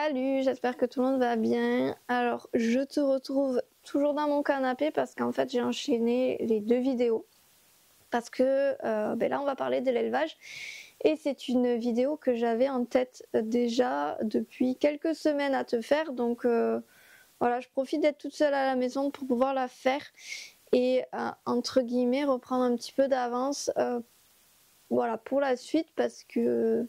Salut, j'espère que tout le monde va bien. Alors, je te retrouve toujours dans mon canapé parce qu'en fait, j'ai enchaîné les deux vidéos. Parce que là, on va parler de l'élevage. Et c'est une vidéo que j'avais en tête déjà depuis quelques semaines à te faire. Donc, voilà, je profite d'être toute seule à la maison pour pouvoir la faire. Et, entre guillemets, reprendre un petit peu d'avance voilà, pour la suite parce que...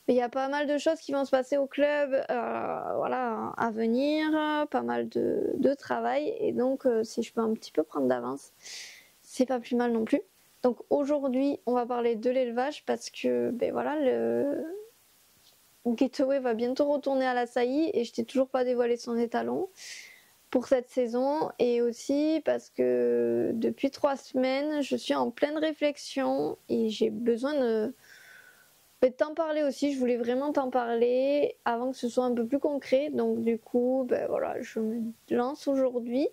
il y a pas mal de choses qui vont se passer au club voilà, à venir, pas mal de travail. Et donc, si je peux un petit peu prendre d'avance, c'est pas plus mal non plus. Donc aujourd'hui, on va parler de l'élevage parce que voilà, le Getaway va bientôt retourner à la saillie et je t'ai toujours pas dévoilé son étalon pour cette saison. Et aussi parce que depuis 3 semaines, je suis en pleine réflexion et j'ai besoin de t'en parler aussi. Je voulais vraiment t'en parler avant que ce soit un peu plus concret. Donc du coup, voilà, je me lance aujourd'hui.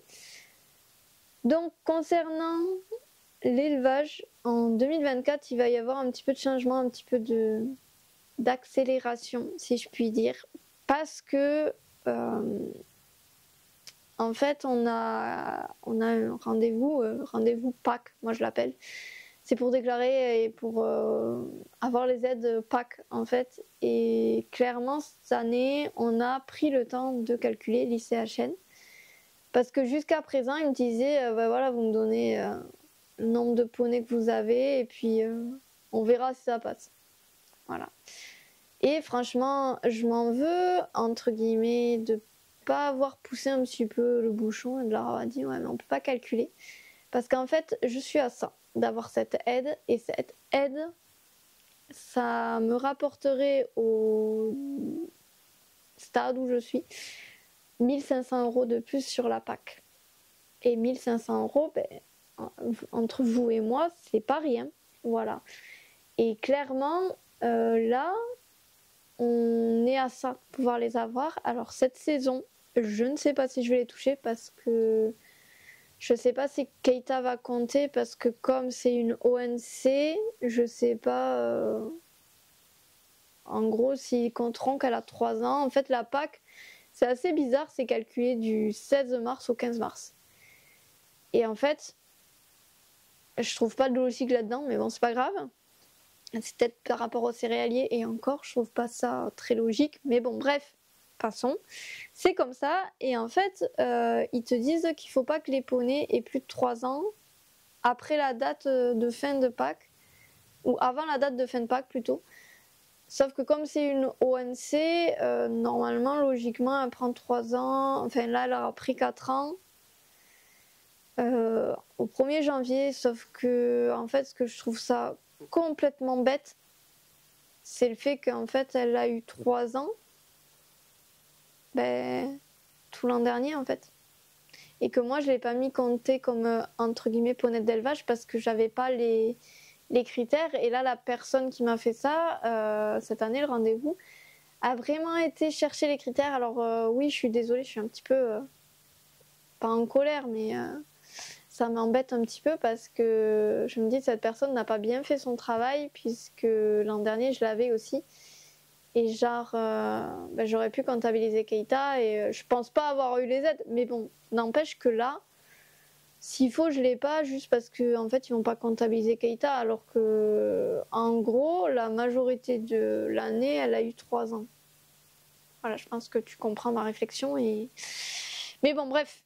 Donc concernant l'élevage, en 2024, il va y avoir un petit peu de changement, un petit peu d'accélération, si je puis dire. Parce que en fait, on a un rendez-vous Pâques, moi je l'appelle. C'est pour déclarer et pour avoir les aides PAC en fait. Et clairement, cette année, on a pris le temps de calculer l'ICHN. Parce que jusqu'à présent, ils me disaient, voilà, vous me donnez le nombre de poneys que vous avez et puis on verra si ça passe. Voilà. Et franchement, je m'en veux, entre guillemets, de pas avoir poussé un petit peu le bouchon et de leur avoir dit, ouais, mais on peut pas calculer. Parce qu'en fait, je suis à ça, d'avoir cette aide. Et cette aide, ça me rapporterait au stade où je suis 1500 € de plus sur la PAC. Et 1500 €, entre vous et moi, c'est pas rien. Voilà. Et clairement, là, on est à ça, pouvoir les avoir. Alors cette saison, je ne sais pas si je vais les toucher parce que je sais pas si Keita va compter parce que comme c'est une ONC, je sais pas en gros s'ils compteront qu'elle a 3 ans. En fait la PAC, c'est assez bizarre, c'est calculé du 16 mars au 15 mars. Et en fait, je trouve pas de logique là-dedans, mais bon c'est pas grave. C'est peut-être par rapport aux céréaliers et encore, je trouve pas ça très logique. Mais bon bref, passons. C'est comme ça, et en fait, ils te disent qu'il faut pas que les poneys aient plus de 3 ans après la date de fin de Pâques, ou avant la date de fin de Pâques plutôt. Sauf que comme c'est une ONC, normalement, logiquement, elle prend 3 ans, enfin là, elle a pris 4 ans au 1er janvier, sauf que, en fait, ce que je trouve ça complètement bête, c'est le fait qu'en fait, elle a eu 3 ans, tout l'an dernier, en fait. Et que moi, je l'ai pas mis compté comme, entre guillemets, poney d'élevage parce que j'avais pas les critères. Et là, la personne qui m'a fait ça, cette année, le rendez-vous, a vraiment été chercher les critères. Alors oui, je suis désolée, je suis un petit peu, pas en colère, mais ça m'embête un petit peu parce que je me dis que cette personne n'a pas bien fait son travail puisque l'an dernier, je l'avais aussi. Et genre, j'aurais pu comptabiliser Keita et je pense pas avoir eu les aides. Mais bon, n'empêche que là, s'il faut, je l'ai pas juste parce que en fait, ils vont pas comptabiliser Keita alors que, en gros, la majorité de l'année, elle a eu 3 ans. Voilà, je pense que tu comprends ma réflexion. Mais bon, bref.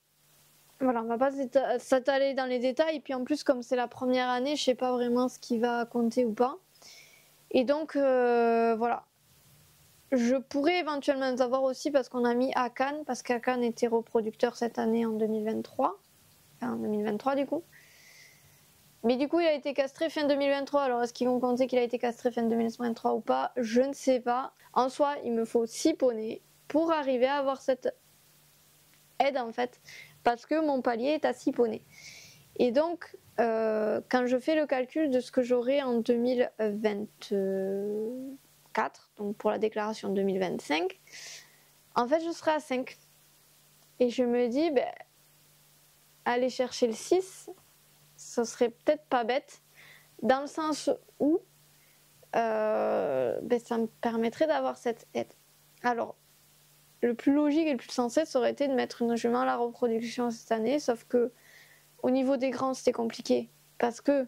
Voilà, on va pas s'attaler dans les détails. Et puis en plus, comme c'est la première année, je sais pas vraiment ce qui va compter ou pas. Et donc, voilà. Je pourrais éventuellement les avoir aussi parce qu'on a mis Akan, parce qu'Akan était reproducteur cette année en 2023. Enfin, en 2023 du coup. Mais du coup, il a été castré fin 2023. Alors, est-ce qu'ils vont compter qu'il a été castré fin 2023 ou pas? Je ne sais pas. En soi, il me faut 6 poneys pour arriver à avoir cette aide en fait. Parce que mon palier est à 6 poneys. Et donc, quand je fais le calcul de ce que j'aurai en 2024, donc pour la déclaration 2025, en fait, je serai à 5. Et je me dis, aller chercher le 6, ce serait peut-être pas bête, dans le sens où ça me permettrait d'avoir cette aide. Alors, le plus logique et le plus sensé, ça aurait été de mettre une jument à la reproduction cette année, sauf que au niveau des grands, c'était compliqué parce que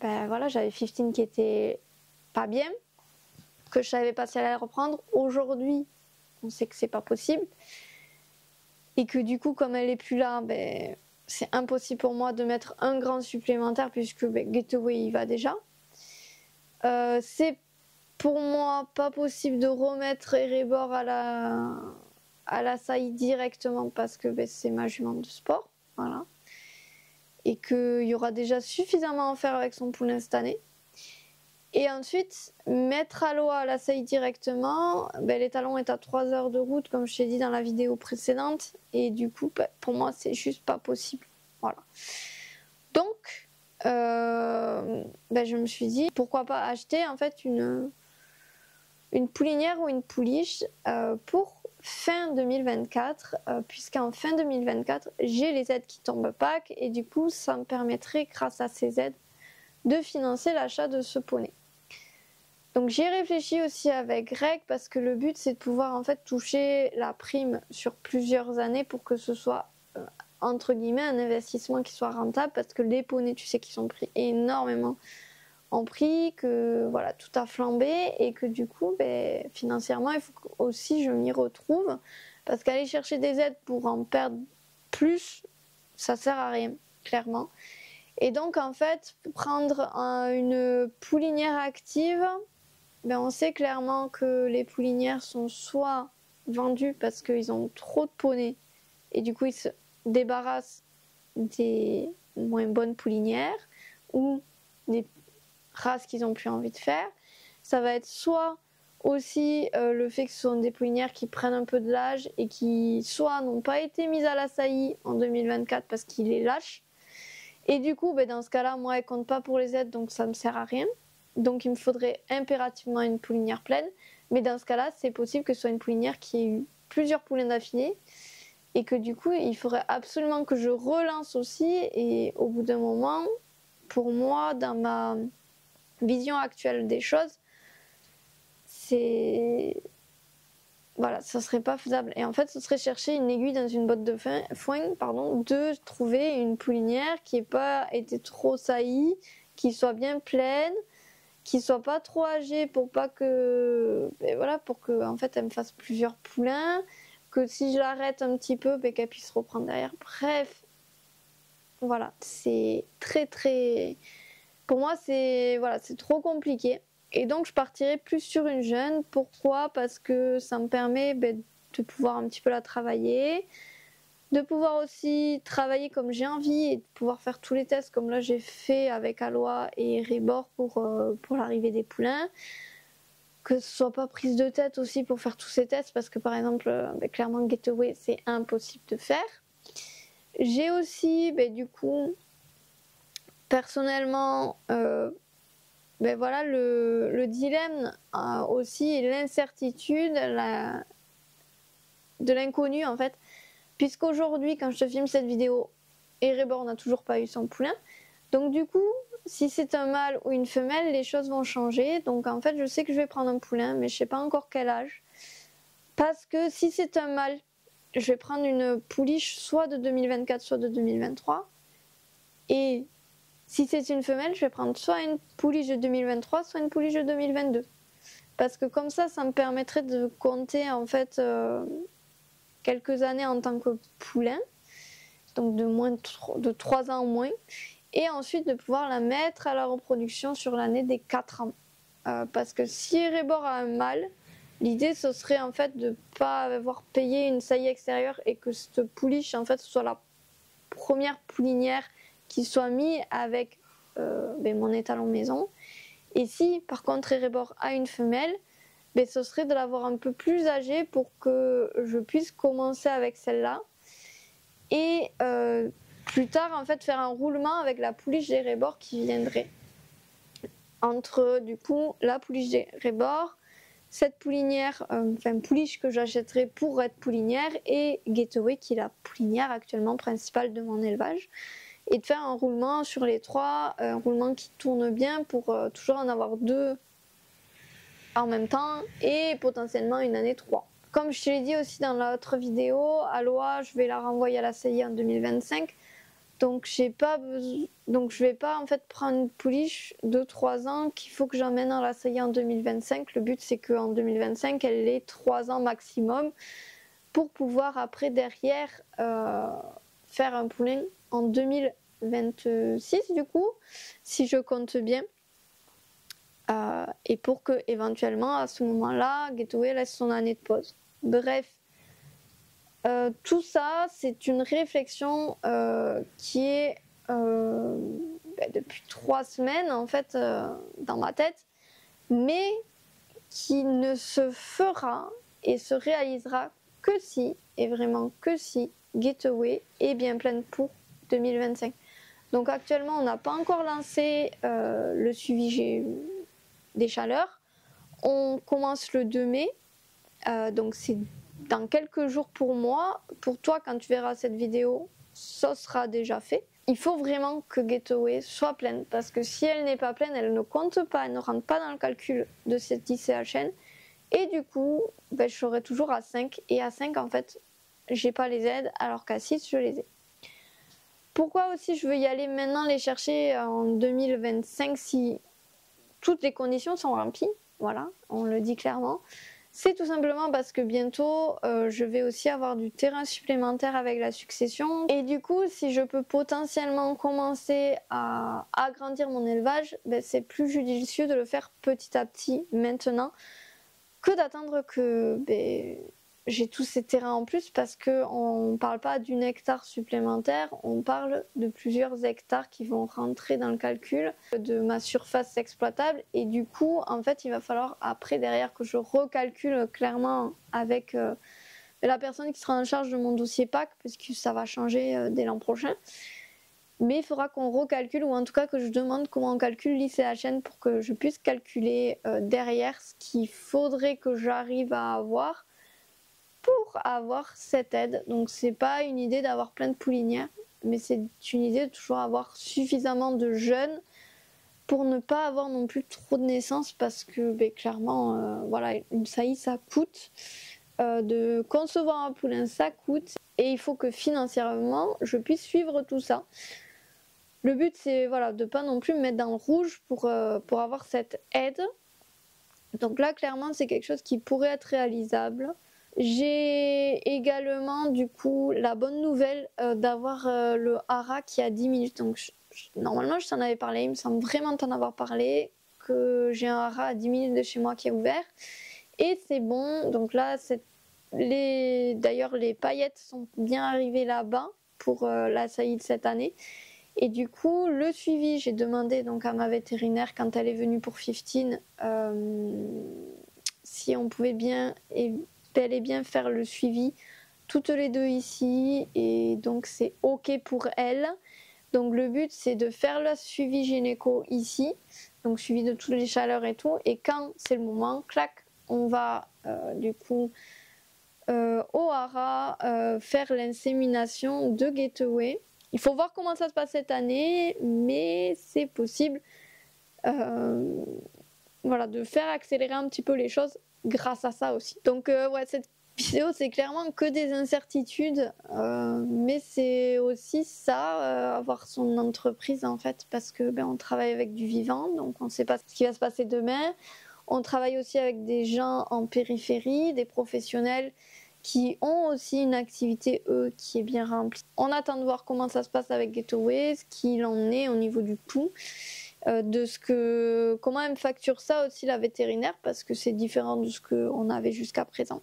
ben voilà, j'avais 15 qui était pas bien, que je savais pas si elle allait reprendre. Aujourd'hui, on sait que c'est pas possible et que du coup, comme elle est plus là, ben c'est impossible pour moi de mettre un grand supplémentaire puisque ben, Getaway il va déjà. C'est pour moi pas possible de remettre Erebor à la saillie directement parce que ben, c'est ma jument de sport, voilà. Et qu'il y aura déjà suffisamment à faire avec son poulain cette année. Et ensuite, mettre Aloha à la saillie directement, ben, l'étalon est à 3 heures de route, comme je t'ai dit dans la vidéo précédente, et du coup, ben, pour moi, c'est juste pas possible. Voilà. Donc, ben, je me suis dit, pourquoi pas acheter en fait une poulinière ou une pouliche pour fin 2024, puisqu'en fin 2024, j'ai les aides qui tombent pack et du coup, ça me permettrait, grâce à ces aides, de financer l'achat de ce poney. Donc j'y ai réfléchi aussi avec Greg parce que le but c'est de pouvoir en fait toucher la prime sur plusieurs années pour que ce soit entre guillemets un investissement qui soit rentable parce que les poneys tu sais qu'ils ont pris énormément en prix, que voilà tout a flambé et que du coup ben, financièrement il faut aussi je m'y retrouve parce qu'aller chercher des aides pour en perdre plus ça sert à rien clairement et donc en fait prendre une poulinière active ben, on sait clairement que les poulinières sont soit vendues parce qu'ils ont trop de poneys et du coup ils se débarrassent des moins bonnes poulinières ou des races qu'ils n'ont plus envie de faire. Ça va être soit aussi le fait que ce sont des poulinières qui prennent un peu de l'âge et qui soit n'ont pas été mises à la saillie en 2024 parce qu'ils les lâchent. Et du coup, ben, dans ce cas-là, moi, elles ne comptent pas pour les aides, donc ça ne me sert à rien. Donc il me faudrait impérativement une poulinière pleine. Mais dans ce cas-là, c'est possible que ce soit une poulinière qui ait eu plusieurs poulains d'affilée et que du coup, il faudrait absolument que je relance aussi. Et au bout d'un moment, pour moi, dans ma vision actuelle des choses, c'est... Voilà, ça serait pas faisable. Et en fait, ce serait chercher une aiguille dans une botte de foin, de trouver une poulinière qui n'ait pas été trop saillie, qui soit bien pleine, qui soit pas trop âgée pour pas que, ben voilà, pour que en fait elle me fasse plusieurs poulains, que si je l'arrête un petit peu, ben, qu'elle puisse reprendre derrière. Bref, voilà, c'est très, pour moi c'est voilà, c'est trop compliqué. Et donc je partirai plus sur une jeune. Pourquoi? Parce que ça me permet ben, de pouvoir un petit peu la travailler, de pouvoir aussi travailler comme j'ai envie et de pouvoir faire tous les tests comme là j'ai fait avec Aloha et Erebor pour l'arrivée des poulains. Que ce soit pas prise de tête aussi pour faire tous ces tests parce que par exemple ben, clairement Getaway c'est impossible de faire. J'ai aussi ben, du coup personnellement ben voilà le dilemme aussi et l'incertitude de l'inconnu en fait. Puisqu'aujourd'hui, quand je te filme cette vidéo, Erebor n'a toujours pas eu son poulain. Donc du coup, si c'est un mâle ou une femelle, les choses vont changer. Donc en fait, je sais que je vais prendre un poulain, mais je ne sais pas encore quel âge. Parce que si c'est un mâle, je vais prendre une pouliche soit de 2024, soit de 2023. Et si c'est une femelle, je vais prendre soit une pouliche de 2023, soit une pouliche de 2022. Parce que comme ça me permettrait de compter en fait... quelques années en tant que poulain, donc de 3 ans au moins, et ensuite de pouvoir la mettre à la reproduction sur l'année des 4 ans. Parce que si Erebor a un mâle, l'idée ce serait en fait de ne pas avoir payé une saillie extérieure et que cette pouliche en fait ce soit la première poulinière qui soit mise avec ben, mon étalon maison. Et si par contre Erebor a une femelle, ben, ce serait de l'avoir un peu plus âgée pour que je puisse commencer avec celle-là et plus tard en fait faire un roulement avec la pouliche d'Erebor qui viendrait entre du coup la pouliche d'Erebor, cette poulinière, enfin pouliche que j'achèterai pour être poulinière et Getaway qui est la poulinière actuellement principale de mon élevage et de faire un roulement sur les trois, un roulement qui tourne bien pour toujours en avoir deux en même temps et potentiellement une année 3. comme je te l'ai dit aussi dans l'autre vidéo, Aloha, je vais la renvoyer à la CI en 2025. Donc je vais pas en fait prendre une pouliche de 3 ans qu'il faut que j'emmène à la CI en 2025. Le but c'est qu'en 2025 elle ait 3 ans maximum pour pouvoir après derrière faire un poulain en 2026 du coup, si je compte bien. Et pour que éventuellement à ce moment-là, Getaway laisse son année de pause. Bref, tout ça, c'est une réflexion qui est depuis 3 semaines en fait dans ma tête, mais qui ne se fera et se réalisera que si, et vraiment que si, Getaway est bien pleine pour 2025. Donc actuellement, on n'a pas encore lancé le suivi des chaleurs. On commence le 2 mai, donc c'est dans quelques jours pour moi. Pour toi, quand tu verras cette vidéo, ça sera déjà fait. Il faut vraiment que Getaway soit pleine, parce que si elle n'est pas pleine, elle ne compte pas, elle ne rentre pas dans le calcul de cette ICHN. Et du coup, je serai toujours à 5. Et à 5, en fait, j'ai pas les aides, alors qu'à 6, je les ai. Pourquoi aussi je veux y aller maintenant les chercher en 2025 si toutes les conditions sont remplies? Voilà, on le dit clairement. C'est tout simplement parce que bientôt, je vais aussi avoir du terrain supplémentaire avec la succession. Et du coup, si je peux potentiellement commencer à agrandir mon élevage, c'est plus judicieux de le faire petit à petit maintenant que d'attendre que j'ai tous ces terrains en plus, parce qu'on ne parle pas d'une hectare supplémentaire, on parle de plusieurs hectares qui vont rentrer dans le calcul de ma surface exploitable. Et du coup, en fait, il va falloir après derrière que je recalcule clairement avec la personne qui sera en charge de mon dossier PAC, parce que ça va changer dès l'an prochain. Mais il faudra qu'on recalcule, ou en tout cas que je demande comment on calcule l'ICHN pour que je puisse calculer derrière ce qu'il faudrait que j'arrive à avoir pour avoir cette aide. Donc c'est pas une idée d'avoir plein de poulinières, mais c'est une idée de toujours avoir suffisamment de jeunes pour ne pas avoir non plus trop de naissances, parce que clairement voilà, une saillie ça coûte, de concevoir un poulain ça coûte, et il faut que financièrement je puisse suivre tout ça. Le but c'est voilà, de pas non plus me mettre dans le rouge pour avoir cette aide. Donc là clairement c'est quelque chose qui pourrait être réalisable. J'ai également du coup la bonne nouvelle d'avoir le hara qui a 10 minutes. Donc normalement je t'en avais parlé, il me semble vraiment t'en avoir parlé, que j'ai un hara à 10 minutes de chez moi qui est ouvert. Et c'est bon, donc là d'ailleurs les paillettes sont bien arrivées là-bas pour la saillie de cette année. Et du coup le suivi, j'ai demandé donc à ma vétérinaire quand elle est venue pour 15 si on pouvait bien bel et bien faire le suivi toutes les deux ici, et donc c'est ok pour elle. Donc le but c'est de faire le suivi gynéco ici, donc suivi de toutes les chaleurs et tout, et quand c'est le moment, clac, on va du coup au hara faire l'insémination de Getaway. Il faut voir comment ça se passe cette année, mais c'est possible voilà, de faire accélérer un petit peu les choses grâce à ça aussi. Donc ouais, cette vidéo c'est clairement que des incertitudes, mais c'est aussi ça, avoir son entreprise en fait, parce que on travaille avec du vivant, donc on ne sait pas ce qui va se passer demain. On travaille aussi avec des gens en périphérie, des professionnels qui ont aussi une activité eux qui est bien remplie. On attend de voir comment ça se passe avec Getaway, ce qu'il en est au niveau du coût. Comment elle me facture ça aussi la vétérinaire, parce que c'est différent de ce qu'on avait jusqu'à présent.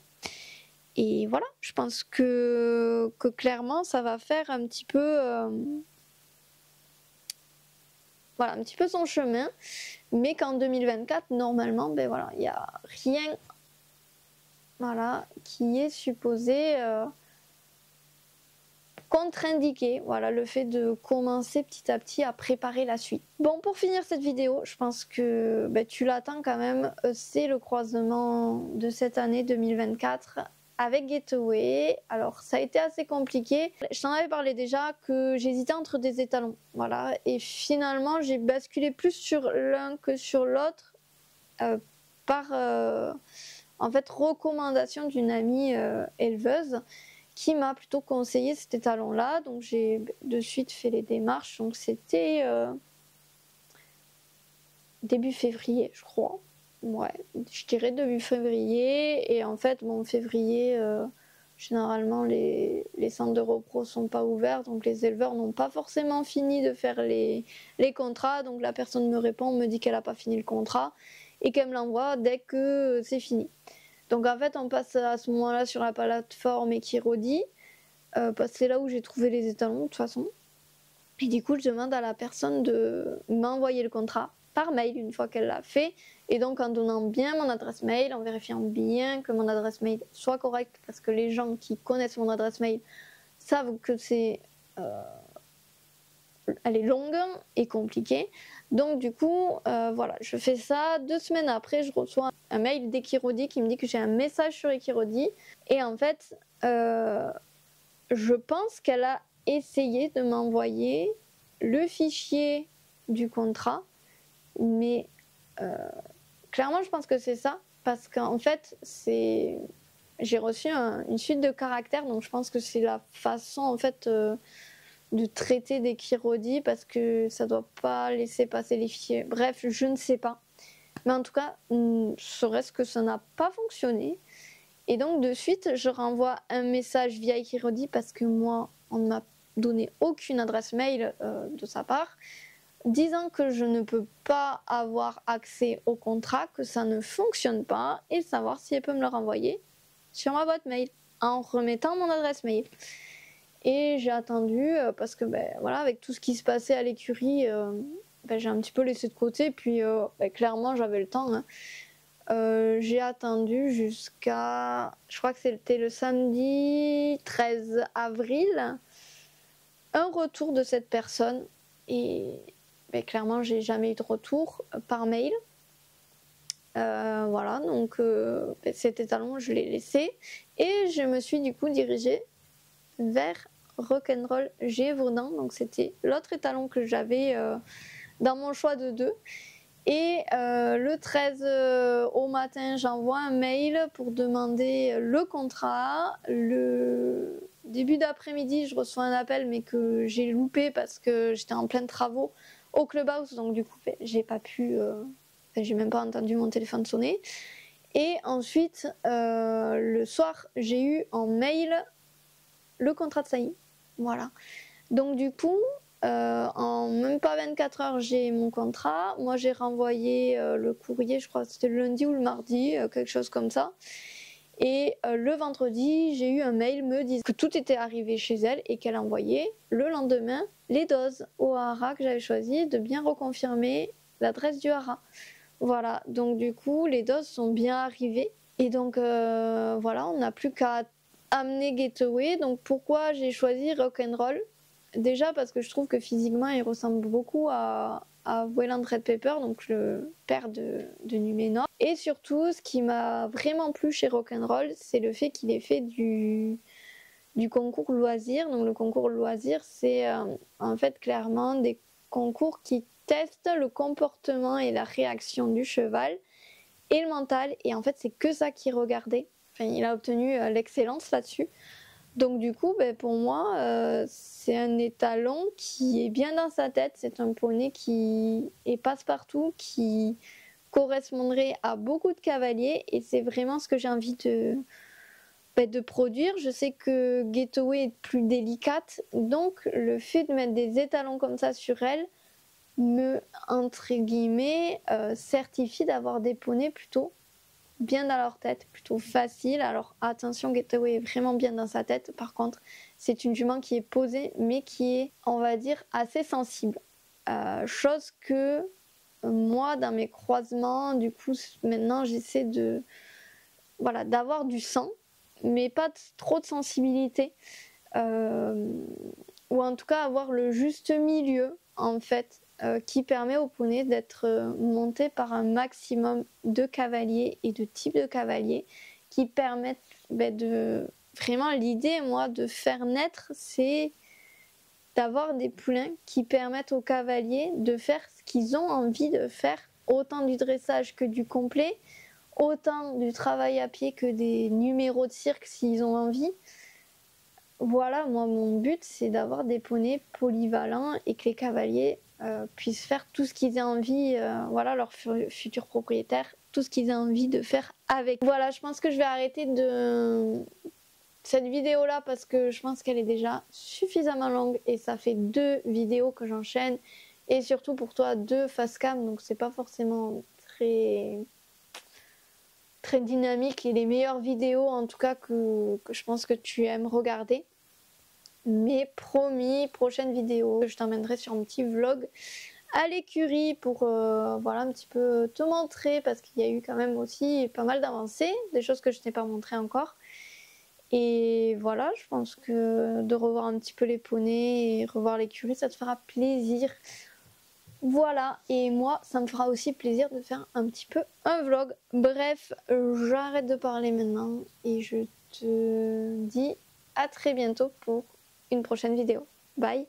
Et voilà, je pense que clairement ça va faire un petit peu voilà, un petit peu son chemin, mais qu'en 2024 normalement voilà, il n'y a rien voilà, qui est supposé contre-indiqué, voilà, le fait de commencer petit à petit à préparer la suite. Bon, pour finir cette vidéo, je pense que tu l'attends quand même, c'est le croisement de cette année 2024 avec Getaway. Alors ça a été assez compliqué, je t'en avais parlé déjà que j'hésitais entre des étalons, voilà, et finalement j'ai basculé plus sur l'un que sur l'autre en fait, recommandation d'une amie éleveuse qui m'a plutôt conseillé cet étalon-là. Donc j'ai de suite fait les démarches. Donc c'était début février, je crois. Ouais, je dirais début février. Et en fait, bon, février, généralement, les centres de repos sont pas ouverts. Donc les éleveurs n'ont pas forcément fini de faire les contrats. Donc la personne me répond, me dit qu'elle n'a pas fini le contrat et qu'elle me l'envoie dès que c'est fini. Donc en fait, on passe à ce moment-là sur la plateforme Equirodi, parce que c'est là où j'ai trouvé les étalons de toute façon. Et du coup, je demande à la personne de m'envoyer le contrat par mail une fois qu'elle l'a fait. Et donc en donnant bien mon adresse mail, en vérifiant bien que mon adresse mail soit correcte, parce que les gens qui connaissent mon adresse mail savent que elle est longue et compliquée. Donc du coup, voilà, je fais ça. 2 semaines après, je reçois un mail d'Equirodi qui me dit que j'ai un message sur Equirodi. Et en fait, je pense qu'elle a essayé de m'envoyer le fichier du contrat. Mais clairement, je pense que c'est ça. Parce qu'en fait, j'ai reçu une suite de caractères. Donc je pense que c'est la façon, en fait... de traiter d'Equirodi parce que ça doit pas laisser passer les fichiers. Bref, je ne sais pas. Mais en tout cas, serait-ce que ça n'a pas fonctionné. Et donc de suite, je renvoie un message via Equirodi parce que moi, on ne m'a donné aucune adresse mail de sa part, disant que je ne peux pas avoir accès au contrat, que ça ne fonctionne pas, et savoir si elle peut me le renvoyer sur ma boîte mail en remettant mon adresse mail. Et j'ai attendu parce que voilà, avec tout ce qui se passait à l'écurie, j'ai un petit peu laissé de côté. Puis clairement, j'avais le temps. Hein. J'ai attendu jusqu'à, je crois que c'était le samedi 13 avril, un retour de cette personne. Et clairement, j'ai jamais eu de retour par mail. Voilà, donc cet étalon, je l'ai laissé. Et je me suis du coup dirigée vers Rock'n'Roll Gévaudan, donc c'était l'autre étalon que j'avais dans mon choix de 2. Et le 13 au matin, j'envoie un mail pour demander le contrat. Le début d'après-midi, je reçois un appel, mais que j'ai loupé parce que j'étais en plein travaux au clubhouse, donc du coup, j'ai pas pu, j'ai même pas entendu mon téléphone sonner. Et ensuite, le soir, j'ai eu en mail le contrat de Sailly. Voilà. Donc du coup, en même pas 24 heures, j'ai mon contrat. Moi, j'ai renvoyé le courrier, je crois que c'était le lundi ou le mardi, quelque chose comme ça. Et le vendredi, j'ai eu un mail me disant que tout était arrivé chez elle et qu'elle envoyait le lendemain les doses au hara que j'avais choisi, de bien reconfirmer l'adresse du hara. Voilà, donc du coup, les doses sont bien arrivées. Et donc voilà, on n'a plus qu'à amener Gateway. Donc pourquoi j'ai choisi Rock'n'Roll? Déjà parce que je trouve que physiquement il ressemble beaucoup à Wayland Red Pepper, donc le père de Numénor. Et surtout, ce qui m'a vraiment plu chez Rock'n'Roll, c'est le fait qu'il ait fait du concours loisir. Donc le concours loisir, c'est en fait clairement des concours qui testent le comportement et la réaction du cheval et le mental. Et en fait, c'est que ça qu'il regardait. Enfin, il a obtenu l'excellence là-dessus. Donc du coup, pour moi, c'est un étalon qui est bien dans sa tête. C'est un poney qui est passe-partout, qui correspondrait à beaucoup de cavaliers. Et c'est vraiment ce que j'ai envie de produire. Je sais que Gateway est plus délicate. Donc le fait de mettre des étalons comme ça sur elle me, entre guillemets, certifie d'avoir des poneys plutôt bien dans leur tête, plutôt facile. Alors attention, Gateway est vraiment bien dans sa tête. Par contre, c'est une jument qui est posée, mais qui est, on va dire, assez sensible. Chose que moi, dans mes croisements, du coup, maintenant, j'essaie d'avoir du sang, mais pas trop de sensibilité. Ou en tout cas, avoir le juste milieu, en fait, qui permet au poney d'être monté par un maximum de cavaliers et de types de cavaliers qui permettent de... Vraiment, l'idée, moi, de faire naître, c'est d'avoir des poulains qui permettent aux cavaliers de faire ce qu'ils ont envie de faire, autant du dressage que du complet, autant du travail à pied que des numéros de cirque s'ils ont envie. Voilà, moi mon but c'est d'avoir des poneys polyvalents et que les cavaliers puissent faire tout ce qu'ils aient envie, voilà, leurs futurs propriétaires, tout ce qu'ils aient envie de faire avec. Voilà, je pense que je vais arrêter cette vidéo là parce que je pense qu'elle est déjà suffisamment longue et ça fait 2 vidéos que j'enchaîne et surtout pour toi 2 face cam, donc c'est pas forcément très dynamique et les meilleures vidéos en tout cas que je pense que tu aimes regarder. Mais promis, prochaine vidéo, je t'emmènerai sur un petit vlog à l'écurie pour voilà, un petit peu te montrer parce qu'il y a eu quand même aussi pas mal d'avancées, des choses que je t'ai pas montré encore. Et voilà, je pense que de revoir un petit peu les poneys et revoir l'écurie, ça te fera plaisir. Voilà, et moi, ça me fera aussi plaisir de faire un petit peu un vlog. Bref, j'arrête de parler maintenant et je te dis à très bientôt pour une prochaine vidéo. Bye!